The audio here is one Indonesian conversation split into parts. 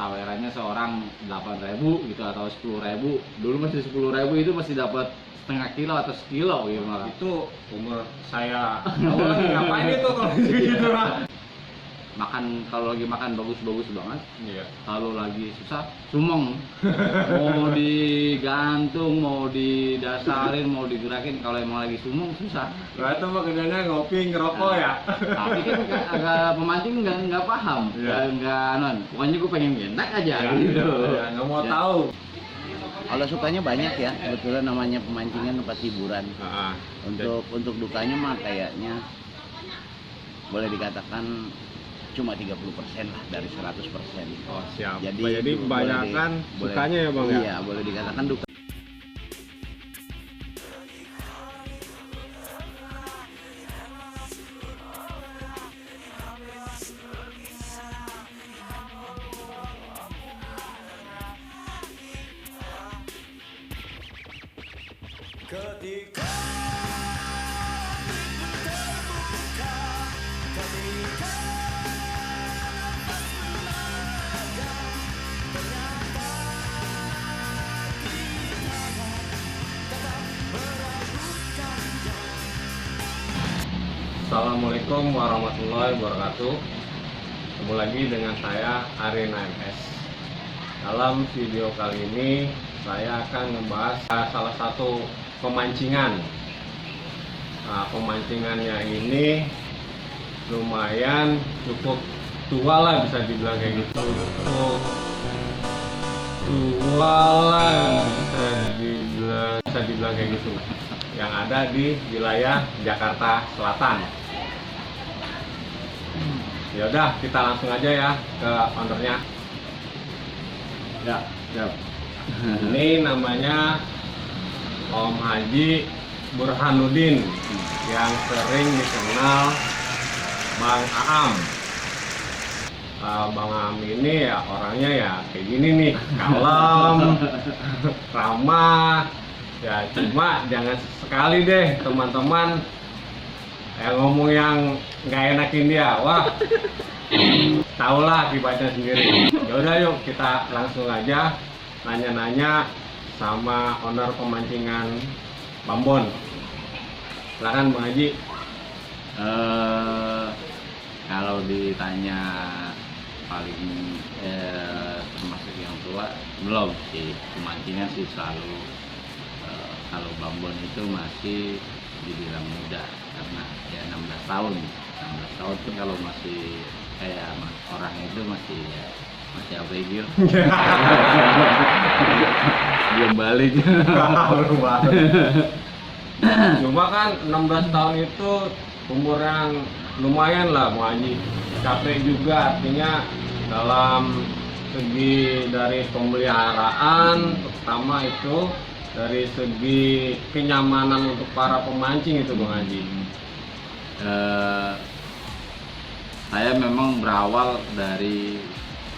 sawerannya seorang 8.000 gitu atau 10.000. Dulu masih 10.000 itu masih dapat setengah kilo atau sekilo gitu malah. Itu umur saya awal ngapain itu kalau gitu lah. Makan kalau lagi makan bagus-bagus banget. Iya. Kalau lagi susah, sumeng. Mau digantung, mau didasarin, mau digerakin. Kalau emang lagi sumeng susah. Nah, itu mah kerjanya ngopi, ngerokok ya. Tapi kan agak pemancing nggak paham, Iya. nggak non. Pokoknya gue pengen ngendak aja. Ya, Gitu. ya, nggak mau Ya. tahu. Kalau sukanya banyak ya, kebetulan namanya pemancingan tempat hiburan. Untuk dukanya mah kayaknya boleh dikatakan cuma 30% lah dari 100%. Oh siap. Jadi Jadi kebanyakan boleh- sukanya ya bang ya. Iya, boleh dikatakan duka. Assalamualaikum warahmatullahi wabarakatuh. Ketemu lagi dengan saya Arina MS. Dalam video kali ini saya akan membahas salah satu pemancingan. Nah, pemancingannya ini lumayan cukup tua lah, bisa dibilang kayak gitu. Cukup tua lah, bisa dibilang kayak gitu. Yang ada di wilayah Jakarta Selatan. Ya udah, kita langsung aja ya ke ownernya. Ya, ya. Ini namanya Om Haji Burhanuddin yang sering dikenal Bang Aam. Bang Aam ini ya orangnya ya kayak gini nih, kalem, ramah. Ya cuma jangan sekali deh teman-teman yang ngomong yang nggak enakin dia. Wah, tahulah akibatnya sendiri. Yaudah yuk kita langsung aja nanya-nanya sama owner pemancingan Bambon. Silakan Bang Haji. Kalau ditanya paling termasuk yang tua, belum sih. Pemancingan sih selalu kalau Bambon itu masih dibilang muda karena ya 16 tahun. 16 tahun pun kalau masih kayak orang itu masih ABG. Belum balik. Baru banget. Cuma kan 16 tahun itu umur yang lumayan lah Bang Haji. Capek juga, artinya dalam segi dari pemeliharaan pertama itu, dari segi kenyamanan untuk para pemancing itu Bang Haji. Saya memang berawal dari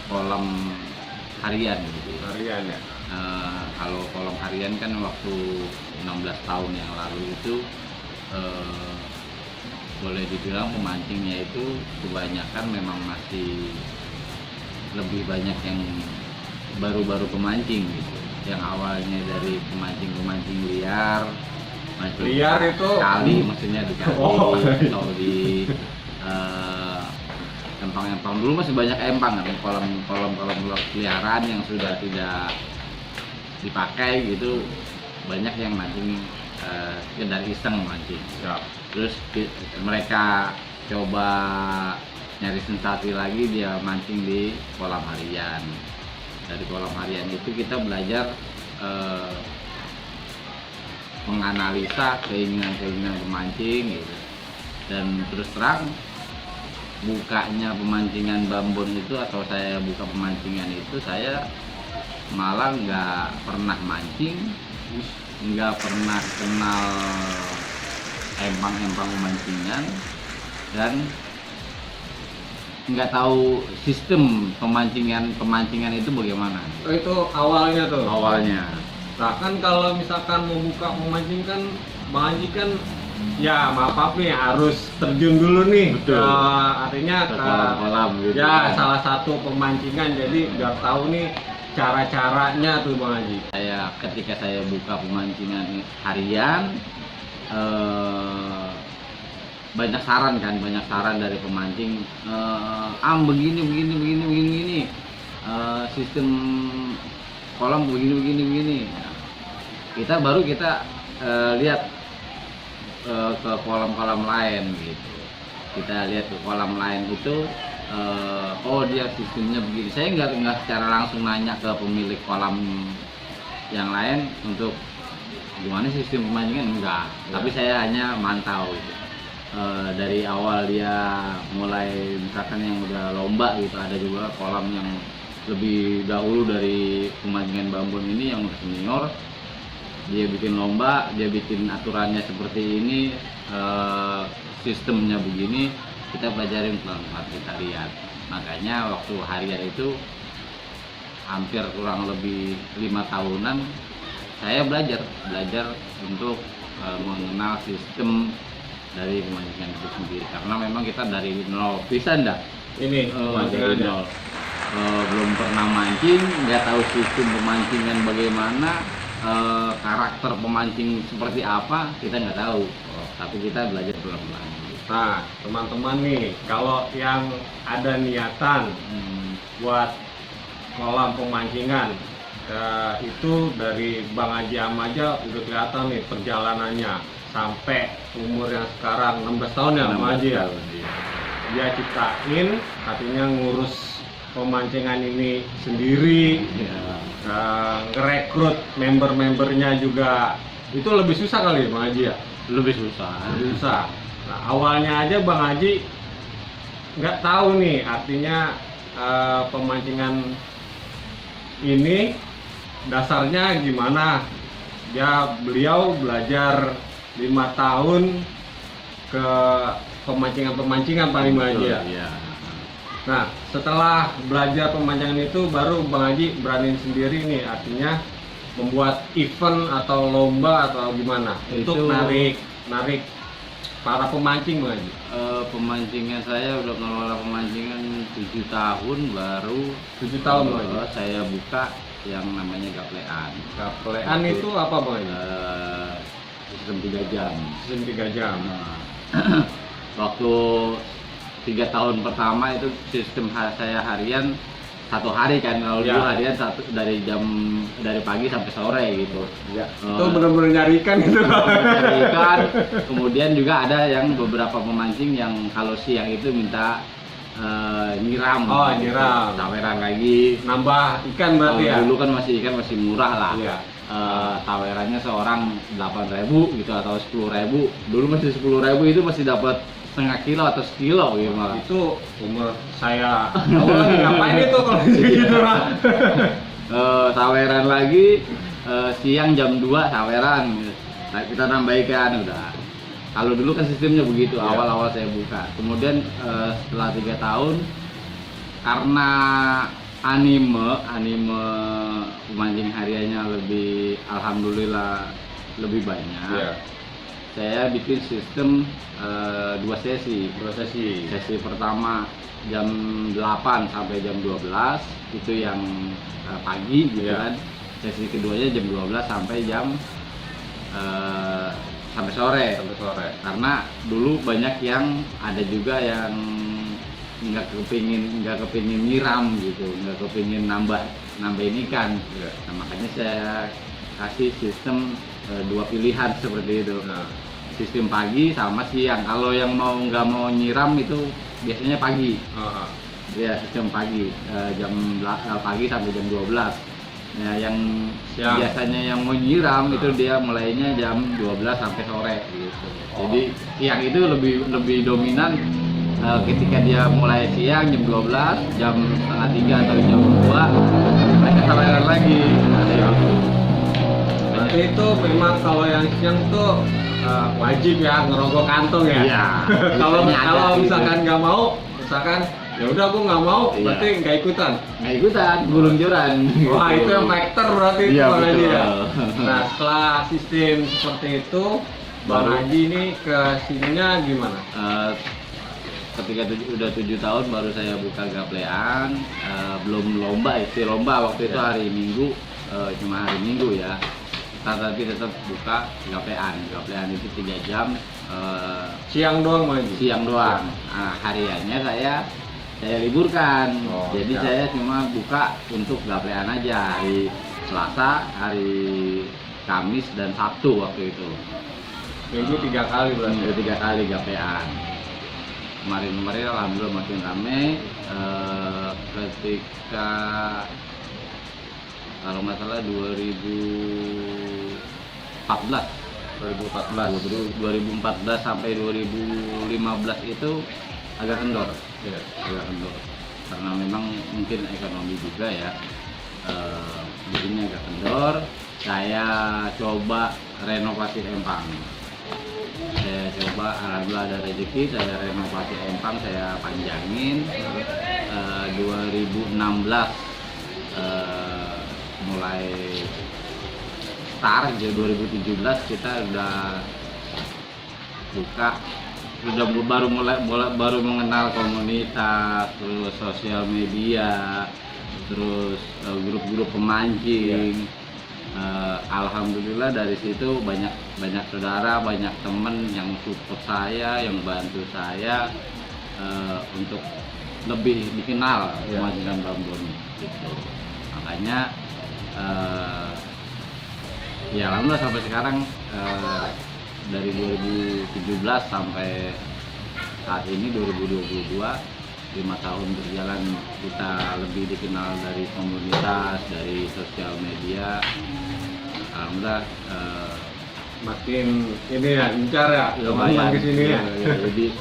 kolam harian gitu. Harian ya. Kalau kolam harian kan waktu 16 tahun yang lalu itu boleh dibilang pemancingnya itu kebanyakan memang masih lebih banyak yang baru-baru pemancing gitu. Yang awalnya dari pemancing liar, Liar itu kali maksudnya di kali atau di empang-empang. Dulu masih banyak empang kan, kolam peliharaan yang sudah tidak dipakai gitu, banyak yang mancing sekedar iseng mancing. ya. Terus mereka coba nyari sensasi lagi, dia mancing di kolam harian. Dari kolam harian itu kita belajar menganalisa keinginan pemancing gitu. Dan terus terang bukanya pemancingan Bambon itu, atau saya buka pemancingan itu, saya malah nggak pernah mancing, nggak pernah kenal empang-empang pemancingan, dan nggak tahu sistem pemancingan itu bagaimana Oh, itu awalnya tuh. awalnya. Nah kan kalau misalkan mau buka memancing kan Bang Haji kan ya maaf nih harus terjun dulu nih. Betul. Artinya Ke kolam-kolam gitu ya kan. salah satu pemancingan, jadi biar tahu nih cara-caranya tuh Bang Haji. Ketika saya buka pemancingan harian, banyak saran dari pemancing, begini, sistem kolam begini. Nah, kita lihat ke kolam-kolam lain gitu. Kita lihat ke kolam lain itu, oh dia sistemnya begini. Saya nggak secara langsung nanya ke pemilik kolam yang lain untuk gimana sistem pemancingan, enggak. Tapi saya hanya mantau gitu. Dari awal dia mulai misalkan yang udah lomba gitu, ada juga kolam yang lebih dahulu dari pemancingan Bambon ini yang udah senior, dia bikin lomba, dia bikin aturannya seperti ini, sistemnya begini, kita pelajarin pelan-pelan, kita lihat. Makanya waktu harian itu hampir kurang lebih 5 tahunan saya belajar untuk mengenal sistem dari pemancingan itu sendiri, karena memang kita dari nol bisa enggak Ini dari nol, belum pernah mancing, nggak tahu sistem pemancingan bagaimana, karakter pemancing seperti apa kita nggak tahu, tapi kita belajar pelan-pelan. Nah, teman-teman nih, kalau yang ada niatan buat kolam pemancingan, itu dari Bang Haji Am aja udah kelihatan nih perjalanannya sampai umur yang sekarang 16 tahun ya Bang Haji ya. Dia ciptain, artinya ngurus pemancingan ini sendiri, ngerekrut member-membernya juga itu lebih susah kali Bang Haji ya? Lebih susah. Nah, awalnya aja Bang Haji nggak tahu nih artinya pemancingan ini dasarnya gimana. Beliau belajar 5 tahun ke pemancingan paling Bang Haji ya. Iya. Nah, setelah belajar pemancingan itu baru Bang Haji beraniin sendiri nih, artinya membuat event atau lomba atau gimana untuk narik para pemancing Bang Haji. Pemancingan saya udah ngelola pemancingan 7 tahun, baru 7 tahun Bang Haji. saya buka yang namanya gaplean. Gaplean itu apa Bang Haji? Sistem 3 jam. Sistem 3 jam. Nah, waktu 3 tahun pertama itu sistem saya harian 1 hari kan, kalau dulu harian dari pagi sampai sore gitu. Ya. Itu benar-benar nyarikan itu. Nyarikan. Kemudian juga ada yang beberapa pemancing yang kalau siang itu minta nyiram. Oh, nyiram. Taweran lagi. Nambah ikan berarti ya. Dulu kan ikan masih murah lah. Iya. Tawerannya seorang 8.000 gitu atau 10.000. Dulu masih 10.000 itu masih dapat setengah kilo atau sekilo gitu malah. Itu umur saya awalnya ngapain itu kalau gitu lah. Taweran lagi, siang jam 2 taweran, nah, kita nambah ikan udah. Kalau dulu kan sistemnya begitu, awal-awal saya buka. Kemudian setelah 3 tahun, karena anime pemancing hariannya alhamdulillah lebih banyak. Saya bikin sistem 2 sesi. Sesi pertama jam 8 sampai jam 12 itu yang pagi gitu kan. Sesi keduanya jam 12 sampai jam sampai sore. Karena dulu banyak yang ada juga yang nggak kepingin nyiram gitu, nggak kepingin nambahin ikan. Nah, makanya saya kasih sistem 2 pilihan seperti itu. Sistem pagi sama siang. Kalau yang nggak mau nyiram itu biasanya pagi. Ya, sistem pagi, pagi sampai jam 12. Nah, yang siang. Biasanya yang mau nyiram itu dia mulainya jam 12 sampai sore gitu. Jadi siang itu lebih dominan. Ketika dia mulai siang jam 12, jam setengah 3 atau jam 2 mereka tawaran lagi. Berarti itu memang kalau yang siang tuh wajib ya ngerokok kantong ya. Iya. Kalau misalkan nggak mau, misalkan ya udah aku nggak mau, berarti nggak ikutan. Gulung joran. Wah, itu yang faktor berarti itu iya, Bang Haji ya. betul. Nah, setelah sistem seperti itu Bang Haji ini ke sininya gimana? Ketika udah 7 tahun baru saya buka gaplean, belum lomba, lomba waktu itu hari Minggu, cuma hari Minggu ya. Tapi tetap buka gaplean itu 3 jam. Siang doang Bang Haji? Siang doang. Nah, hariannya saya liburkan. Jadi siap. saya cuma buka untuk gaplean aja hari Selasa, hari Kamis dan Sabtu waktu itu. Minggu 3 kali berarti? Minggu 3 kali gaplean. Kemarin alhamdulillah makin rame. Ketika kalau nggak salah 2014 sampai 2015 itu agak kendor. Iya. Agak kendor karena memang mungkin ekonomi juga ya, jadinya agak kendor. Saya coba renovasi empang. Saya coba, alhamdulillah ada rezeki, saya renovasi empang, saya panjangin. 2016 mulai start, jadi 2017 kita udah buka, baru mengenal komunitas, terus sosial media, terus grup-grup pemancing. Alhamdulillah dari situ banyak saudara, banyak teman yang support saya, yang bantu saya untuk lebih dikenal pemancingan Bambon gitu. Makanya ya alhamdulillah sampai sekarang, dari 2017 sampai saat ini 2022, 5 tahun berjalan, kita lebih dikenal dari komunitas, dari sosial media. Alhamdulillah makin ini ya, incar ya, lumayan ke sini ya. Jadi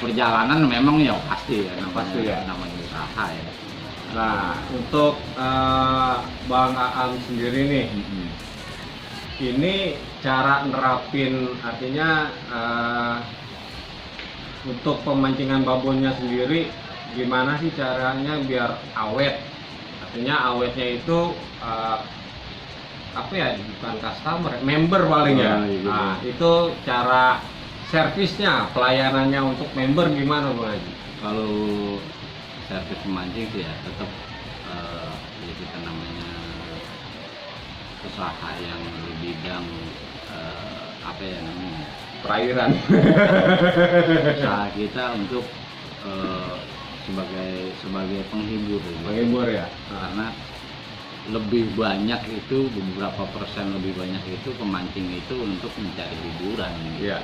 perjalanan memang ya pasti ya, Pasti ya. namanya usaha ya. Nah, untuk Bang Aam sendiri nih, ini cara nerapin, artinya untuk pemancingan babonnya sendiri gimana sih caranya biar awet? Artinya awetnya itu apa ya, bukan customer, member paling ya. Gitu. Nah, itu cara servisnya, pelayanannya untuk member gimana Bang Haji? Kalau servis pemancing sih ya tetap ya kita namanya usaha yang di bidang apa ya namanya, Perairan. usaha kita untuk sebagai penghibur ya. Menghibur ya. Karena lebih banyak itu, beberapa persen lebih banyak itu pemancing itu untuk mencari hiburan. Iya.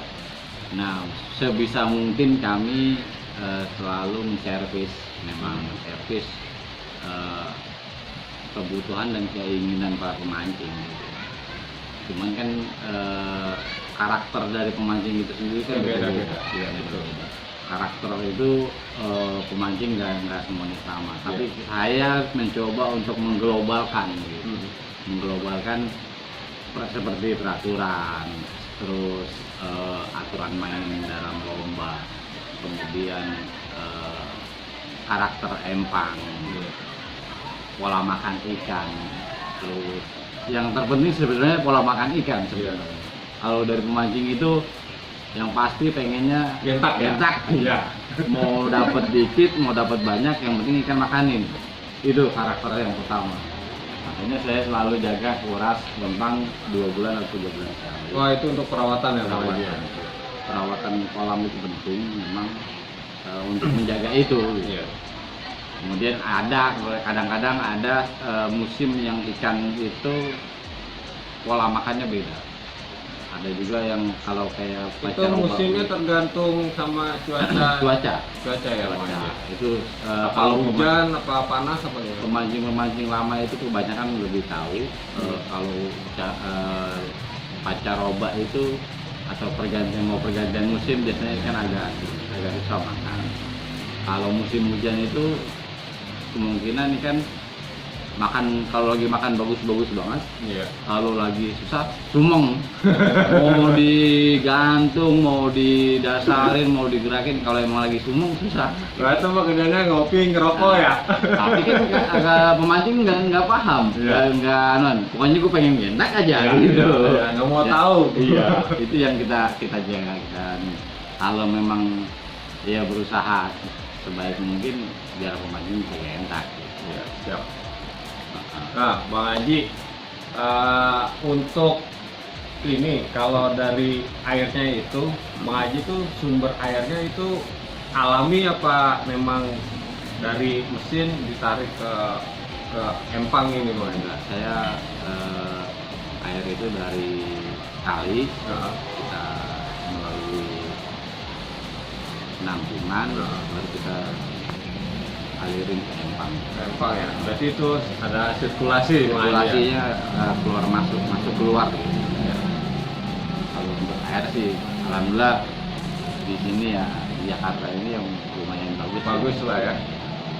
Nah, sebisa mungkin kami selalu menservis, memang menservis kebutuhan dan keinginan para pemancing. Cuman kan karakter dari pemancing itu sendiri kan beda-beda. Iya, betul. Karakter itu pemancing nggak semuanya sama. Tapi saya mencoba untuk mengglobalkan, gitu. Mengglobalkan seperti peraturan, terus aturan main dalam lomba, kemudian karakter empang, pola makan ikan, terus yang terpenting sebenarnya pola makan ikan sebenarnya. Kalau dari pemancing itu yang pasti pengennya Gentak ya? Iya. Mau dapat dikit, mau dapat banyak, yang penting ikan makanin. Itu karakter yang pertama. Makanya saya selalu jaga kuras rempang 2 bulan atau 3 bulan sekali. Wah, itu untuk perawatan ya Bang Haji? Perawatan kolam itu penting memang untuk menjaga itu. Iya. Kemudian kadang-kadang ada musim yang ikan itu pola makannya beda. Ada juga yang kalau kayak Itu musimnya tergantung sama cuaca. Cuaca ya Bang Haji? Itu Kalau hujan, apa panas, apa gimana? pemancing lama itu kebanyakan lebih tahu. Kalau pacaroba itu atau pergantian musim biasanya kan agak susah makan. Kalau musim hujan itu kemungkinan ikan makan, kalau lagi makan bagus-bagus banget. Iya. Kalau lagi susah, sumeng. Mau digantung, mau didasarin, mau digerakin. Kalau emang lagi sumeng susah. Berarti mah kerjanya ngopi ngerokok ya. Tapi kan agak pemancing nggak paham, Iya. nggak non. Pokoknya gue pengen enak aja Iya, gitu. iya, nggak mau Ya, tahu. Iya. Itu yang kita jaga. Dan kalau memang dia berusaha sebaik mungkin biar pemancing bisa enak. Gitu. Iya, siap. Nah, Bang Haji, untuk ini kalau dari airnya itu, Bang Haji tuh sumber airnya itu alami apa memang dari mesin ditarik ke empang ini Bang Haji? Nah, saya air itu dari kali Nah, kita melalui penampungan, baru kita alirin ke empang. empang ya. Berarti itu ada sirkulasi Bang Haji, ya? Sirkulasinya keluar masuk keluar gitu. Ya. Kalau untuk air sih alhamdulillah di sini ya di Jakarta ini yang lumayan bagus. Bagus lah ya.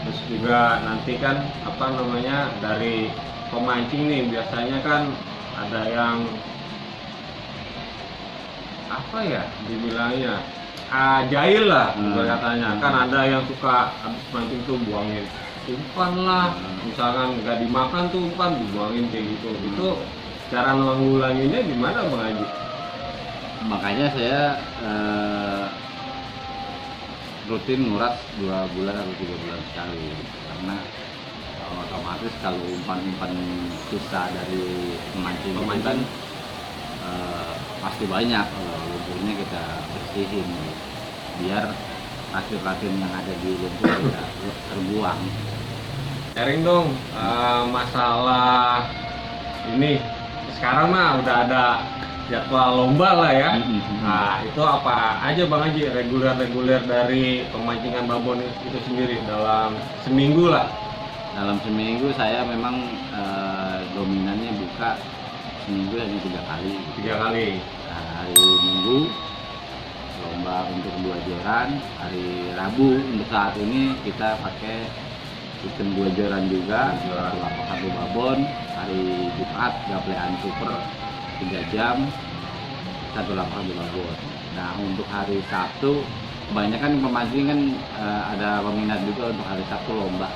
Terus juga nanti kan apa namanya dari pemancing nih biasanya kan ada yang apa ya dibilangnya jahil lah katanya. Kan ada yang suka habis mancing tuh buangin umpan lah, misalkan nggak dimakan tuh umpan dibuangin kayak gitu. Itu cara menanggulanginya gimana Bang Haji? Makanya saya rutin nguras 2 bulan atau 3 bulan sekali, karena otomatis kalau umpan-umpan sisa dari pemancing itu kan pasti banyak, lumpurnya kita bersihin biar racun-racun yang ada di lumpur tidak terbuang. Sharing dong masalah ini sekarang mah udah ada jadwal lomba lah ya. Nah itu apa aja Bang Haji reguler dari pemancingan babon itu sendiri dalam seminggu lah? Dalam seminggu saya memang dominannya buka seminggu hanya 3 kali. 3 kali. Nah, hari Minggu lomba untuk 2 joran, hari Rabu untuk saat ini kita pakai sistem 2 joran juga, 1 babon, hari Jumat gaplean super 3 jam, 1 babon. Nah untuk hari Sabtu kebanyakan pemancing kan ada peminat juga untuk hari Sabtu lomba.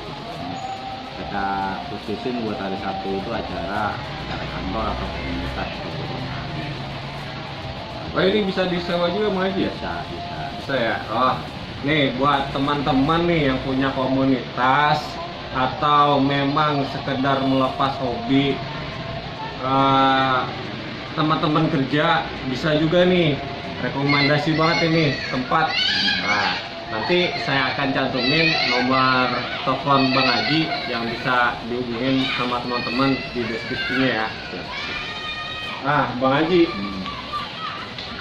Kita khususin buat hari Sabtu itu acara kantor atau komunitas. Oh ini bisa disewa juga Bang Haji ya? Bisa ya? Oh nih buat teman-teman nih yang punya komunitas atau memang sekedar melepas hobi, teman-teman kerja bisa juga nih, rekomendasi banget ini tempat. Nah, nanti saya akan cantumin nomor telepon Bang Haji yang bisa dihubungin sama teman-teman di deskripsinya ya. Nah Bang Haji,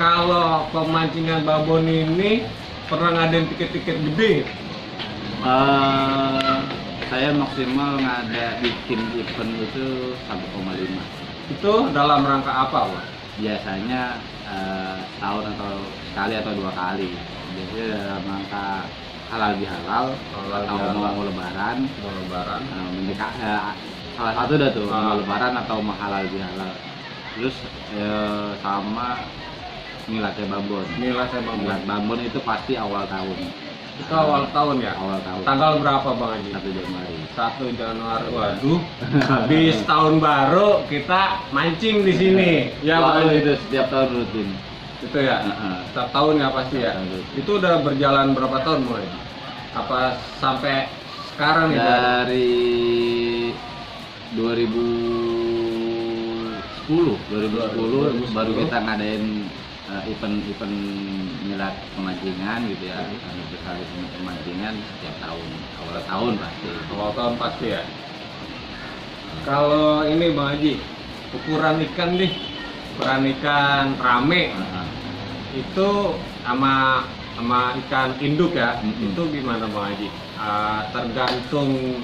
kalau pemancingan babon ini pernah ngadain tiket-tiket gede? Saya maksimal bikin event itu 1,5. Itu dalam rangka apa Bang? Biasanya setahun atau sekali atau 2 kali. Biasanya dalam rangka halal bihalal atau mau lebaran. Salah satu dah tuh mau lebaran atau mau halal bihalal. Terus sama Milatnya Babon. Milat Babon itu pasti awal tahun. Itu awal tahun ya? Awal tahun. Tanggal berapa Bang Haji? 1 Januari. 1 Januari. Waduh. Habis tahun baru kita mancing di sini. Ya Bang Haji. Itu setiap tahun rutin. Itu ya. Setiap tahun ya pasti ya. Itu udah berjalan berapa tahun Bang Haji? Apa sampai sekarang nih? Dari 2010 baru kita ngadain event milat pemancingan gitu ya, besar pemancingan setiap tahun, awal tahun pasti. Ya. Kalau ini Bang Haji, ukuran ikan rame itu sama ikan induk ya, itu gimana Bang Haji? Tergantung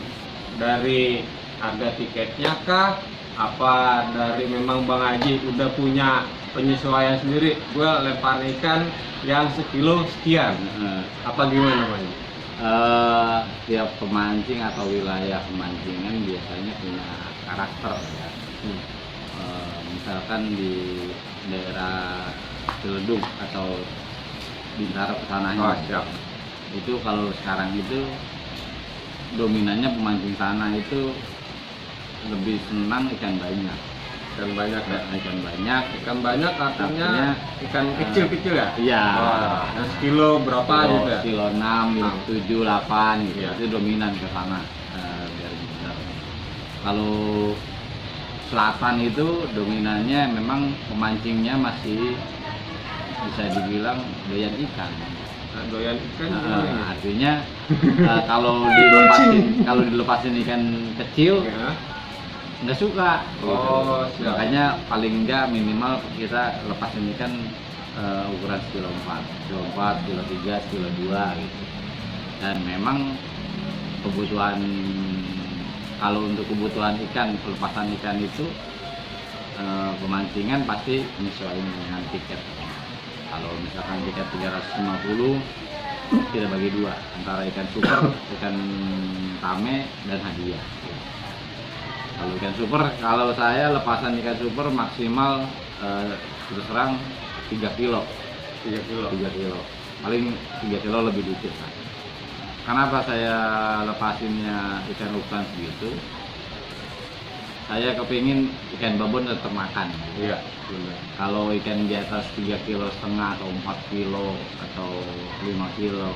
dari harga tiketnya kah? Apa dari memang Bang Haji udah punya penyesuaian sendiri? Gue lempar ikan yang sekilo sekian. Apa gimana Bang Haji? Tiap pemancing atau wilayah pemancingan biasanya punya karakter ya. Misalkan di daerah Ciledug atau Bintaro kesananya, itu kalau sekarang itu dominannya pemancing tanah itu lebih senang ikan banyak. Ikan banyak ya. Ikan banyak artinya ikan kecil-kecil ya? Iya. Nah, sekilo berapa gitu ya? Kilo 6, 7, 8 gitu. Iya. Itu dominan ke sana. Biar benar. Kalau selatan itu dominannya memang pemancingnya masih bisa dibilang doyan ikan. Doyan ikan gimana? Artinya kalau dilepasin ikan kecil Ya. nggak suka. Siap. Makanya paling enggak minimal kita lepasin ikan ukuran kilo 4, kilo 3, kilo 2 gitu. Dan memang kebutuhan, kalau untuk kebutuhan ikan, pelepasan ikan itu pemancingan pasti menyesuaikan dengan tiket. Kalau misalkan tiket 350, kita bagi dua antara ikan super, ikan tame, dan hadiah. Kalau ikan super, kalau saya lepasan ikan super maksimal terus terang 3 kilo. 3 kilo. Paling 3 kilo lebih dikit lah. Kenapa saya lepasinnya ikan ukuran segitu? Saya kepingin ikan babon tetap makan. Iya. Kalau ikan di atas 3,5 kilo atau 4 kilo atau 5 kilo,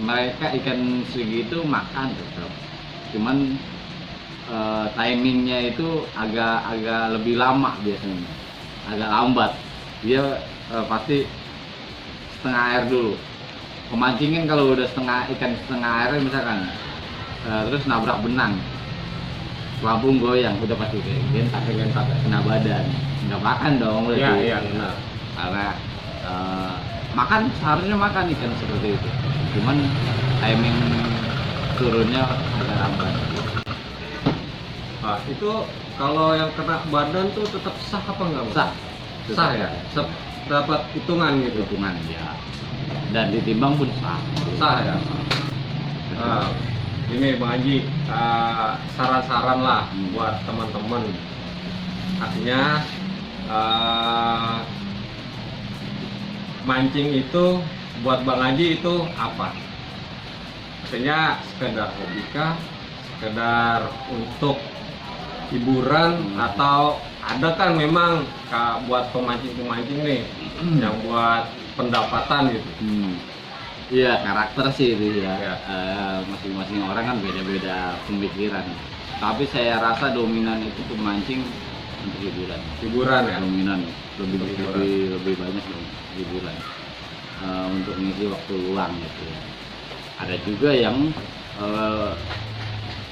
mereka ikan segitu makan tetap. Cuman timingnya itu agak lebih lama biasanya, agak lambat. Dia pasti setengah air dulu. Pemancingin kalau udah ikan setengah air misalkan, terus nabrak benang, pelampung goyang, udah pasti gentak kena badan, nggak makan dong. Iya benar. Karena makan seharusnya makan ikan seperti itu, cuman timing turunnya agak lambat. Nah, itu kalau yang kena badan tuh tetap sah apa enggak? Sah. Sah ya? Dapat hitungan gitu? Hitungan ya. Dan ditimbang pun sah. Sah ya? Nah, ini Bang Haji, saran-saran lah buat teman-teman. Artinya mancing itu buat Bang Haji itu apa? Artinya sekedar hobi kah? Sekedar untuk hiburan, atau ada kan memang buat pemancing nih yang buat pendapatan gitu. Iya, karakter sih itu ya. Ya. Masing-masing orang kan beda-beda pemikiran. Tapi saya rasa dominan itu pemancing untuk hiburan. Hiburan ya. Dominan Hiburan. lebih banyak dong hiburan. Untuk ngisi waktu luang gitu. Ada juga yang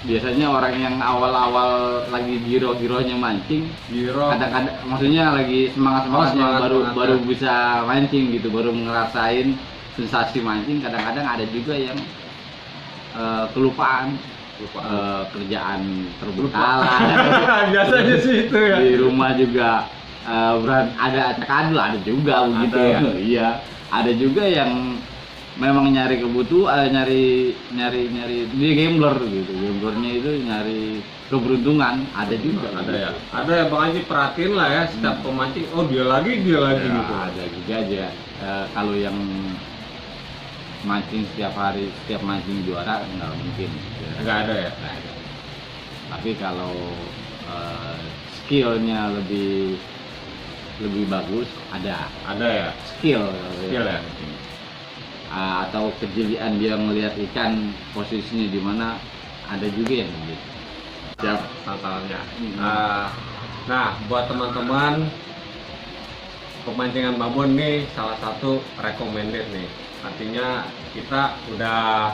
biasanya orang yang awal-awal lagi giro-gironya mancing, kadang-kadang maksudnya lagi semangat-semangatnya baru bisa mancing gitu, baru ngerasain sensasi mancing. Kadang-kadang ada juga yang kelupaan. Kerjaan terbengkalai. Biasanya sih itu ya. Di rumah juga ada acak-adul, ada juga begitu. Ada, ya? Iya, ada juga yang memang nyari kebutuhan, nyari dia gambler gitu. Gamblernya itu nyari keberuntungan, ada juga. Ada ya. Ada ya Bang Haji, perhatiin lah ya setiap pemancing, oh dia lagi Ya, gitu. ada juga aja. Kalau yang mancing setiap hari, setiap mancing juara nggak mungkin. Nggak ada ya. Nggak ada. Tapi kalau skillnya lebih bagus, ada ya. skill ya. Atau kejelian dia melihat ikan posisinya di mana, ada juga yang begitu. Siap tantangannya. Nah, buat teman-teman, pemancingan babon nih salah satu recommended nih. Artinya kita udah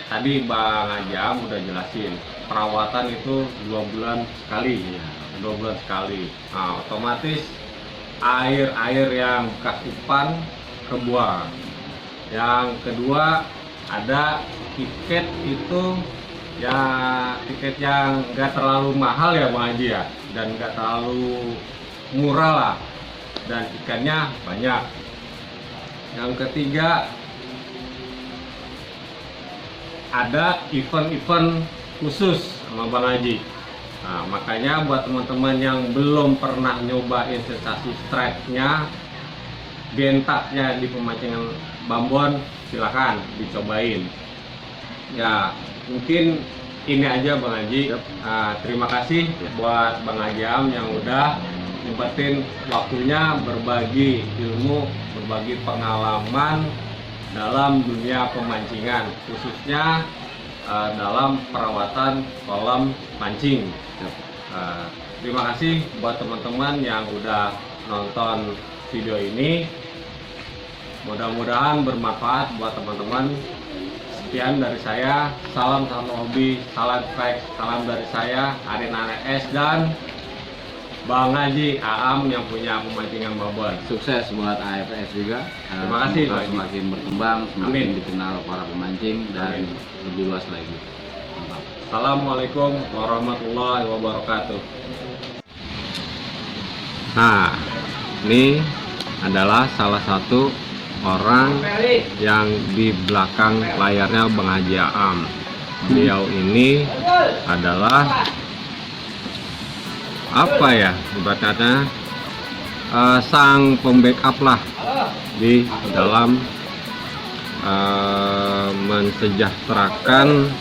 tadi Bang Ajam udah jelasin perawatan itu 2 bulan sekali. 2 bulan sekali. Nah, otomatis air yang bekas umpan kebuang. Yang kedua, ada tiket itu ya, tiket yang nggak terlalu mahal ya Bang Haji ya, dan nggak terlalu murah lah, dan ikannya banyak. Yang ketiga, ada event-event khusus sama Bang Haji. Nah, makanya buat teman-teman yang belum pernah nyobain sensasi strike-nya, bentaknya di pemancingan Bambon, silakan dicobain. Ya, mungkin ini aja Bang Haji. Terima kasih buat Bang Haji Am yang udah nyempetin waktunya berbagi ilmu, berbagi pengalaman dalam dunia pemancingan, khususnya dalam perawatan kolam mancing. Terima kasih buat teman-teman yang udah nonton video ini. Mudah-mudahan bermanfaat buat teman-teman. Sekian dari saya, salam satu hobi, salam strike, salam dari saya Arin NS dan Bang Haji Aam yang punya pemancingan Bambon. Sukses buat AFS juga. Terima kasih, Semoga Pak Haji. semakin berkembang, semakin Amin. dikenal para pemancing dan Amin. lebih luas lagi. Mantap. Assalamualaikum warahmatullahi wabarakatuh. Nah, ini adalah salah satu orang yang di belakang layarnya Bang Haji Aam. Beliau ini adalah apa ya, ibaratnya sang pembackup lah di dalam mensejahterakan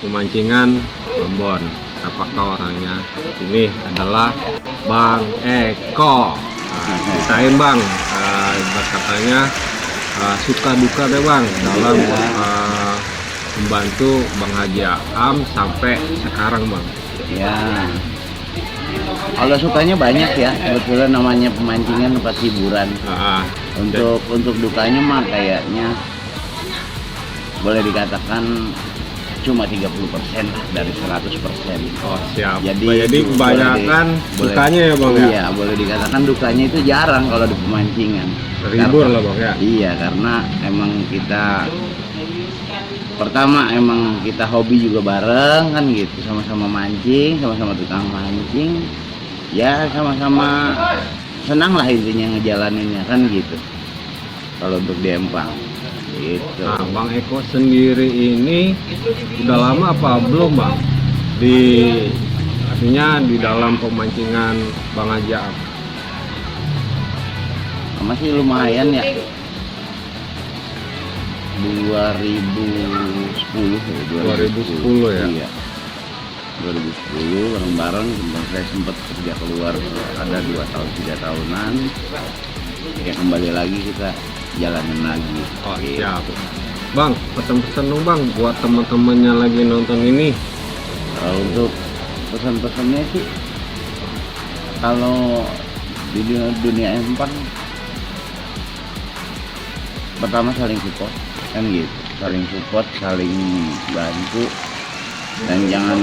pemancingan Bambon. Apakah orangnya? Ini adalah Bang Eko. Ceritain Bang, katanya suka duka deh Bang dalam membantu Bang Haji Aam sampai sekarang Bang. Ya, kalau sukanya banyak ya, kebetulan namanya pemancingan tempat hiburan. Untuk dukanya mah kayaknya boleh dikatakan cuma 30% lah dari 100%. Oh siap. Jadi kebanyakan boleh- sukanya ya Bang ya. Iya, boleh dikatakan dukanya itu jarang kalau di pemancingan. Terhibur lah Bang ya. Iya, karena emang kita pertama emang kita hobi juga bareng kan gitu, sama-sama mancing, sama-sama tukang mancing. Ya sama-sama senang lah intinya ngejalaninnya kan gitu. Kalau untuk di Empang gitu. Nah, Bang Eko sendiri ini udah lama apa belum Bang? Artinya di dalam pemancingan Bang Haji Aam. Masih lumayan ya. 2010 2010 ya? Iya. 2010 bareng-bareng saya sempat kerja keluar ada 2 tahun 3 tahunan. Ya kembali lagi kita jalanin lagi. Oh Gitu. siap. Bang, pesan-pesan dong Bang buat teman-teman yang lagi nonton ini. Kalau untuk pesan-pesannya sih, kalau di dunia empang pertama saling support kan gitu, saling support, saling bantu, dan jangan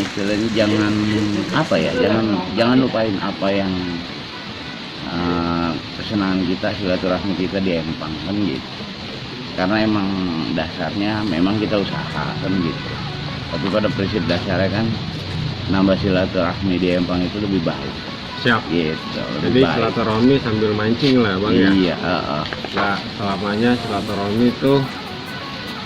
istilahnya jangan lupain apa yang kesenangan kita, silaturahmi kita di Empang kan gitu. Karena emang dasarnya memang kita usaha kan gitu, tapi pada prinsip dasarnya kan nambah silaturahmi di Empang itu lebih baik Siap. gitu, Jadi lebih baik. silaturahmi sambil mancing lah Bang ya. Iya, Nggak selamanya silaturahmi itu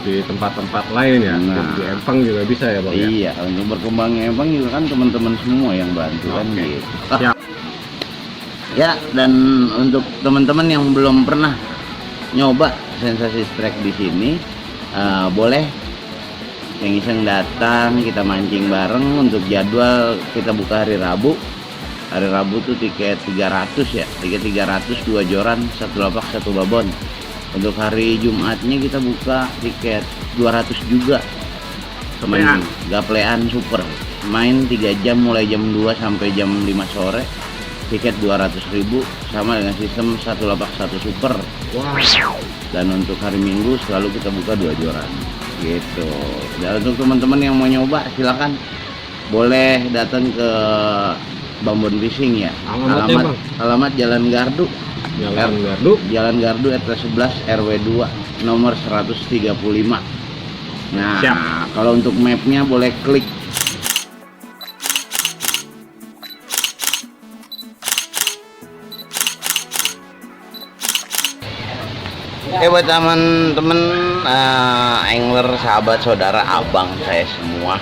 di tempat-tempat lain ya. Nah. Di Empang juga bisa ya Bang ya. iya, untuk berkembangnya Empang juga kan teman-teman semua yang bantu kan Oke. gitu. Siap. Ya, dan untuk teman-teman yang belum pernah nyoba sensasi strike di sini, boleh iseng-iseng datang, kita mancing bareng. Untuk jadwal kita buka hari Rabu. Hari Rabu tuh tiket 300 ya, tiket 300 2 joran, 1 lapak 1 babon. Untuk hari Jumatnya kita buka tiket 200 juga. Gaplean. Gaplean super. Main 3 jam mulai jam 2 sampai jam 5 sore. Tiket 200.000 sama dengan sistem 1 lapak 1 super. Wow. Dan untuk hari Minggu selalu kita buka 2 joran gitu. Dan untuk teman-teman yang mau nyoba silakan boleh datang ke Bambon Fishing ya. Alamatnya, Bang? Alamat Jalan Gardu. Jalan Gardu. Jalan Gardu RT 11 RW 2 nomor 135. Nah, Siap. kalau untuk mapnya boleh klik Oke, buat teman-teman angler, sahabat, saudara, abang saya semua,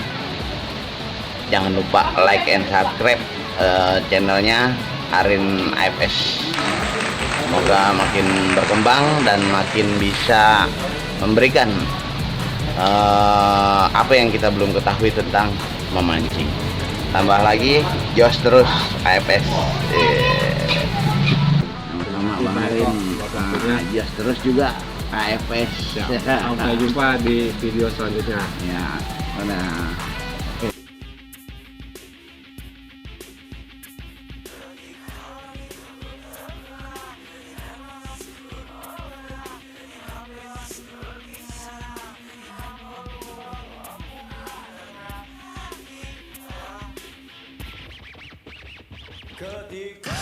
jangan lupa like and subscribe channelnya Arin AFS. Semoga makin berkembang dan makin bisa memberikan apa yang kita belum ketahui tentang memancing. Tambah lagi, jos terus AFS. Sama Bang Arin, jos terus juga AFS. Sampai jumpa di video selanjutnya. Ya, udah. Ketika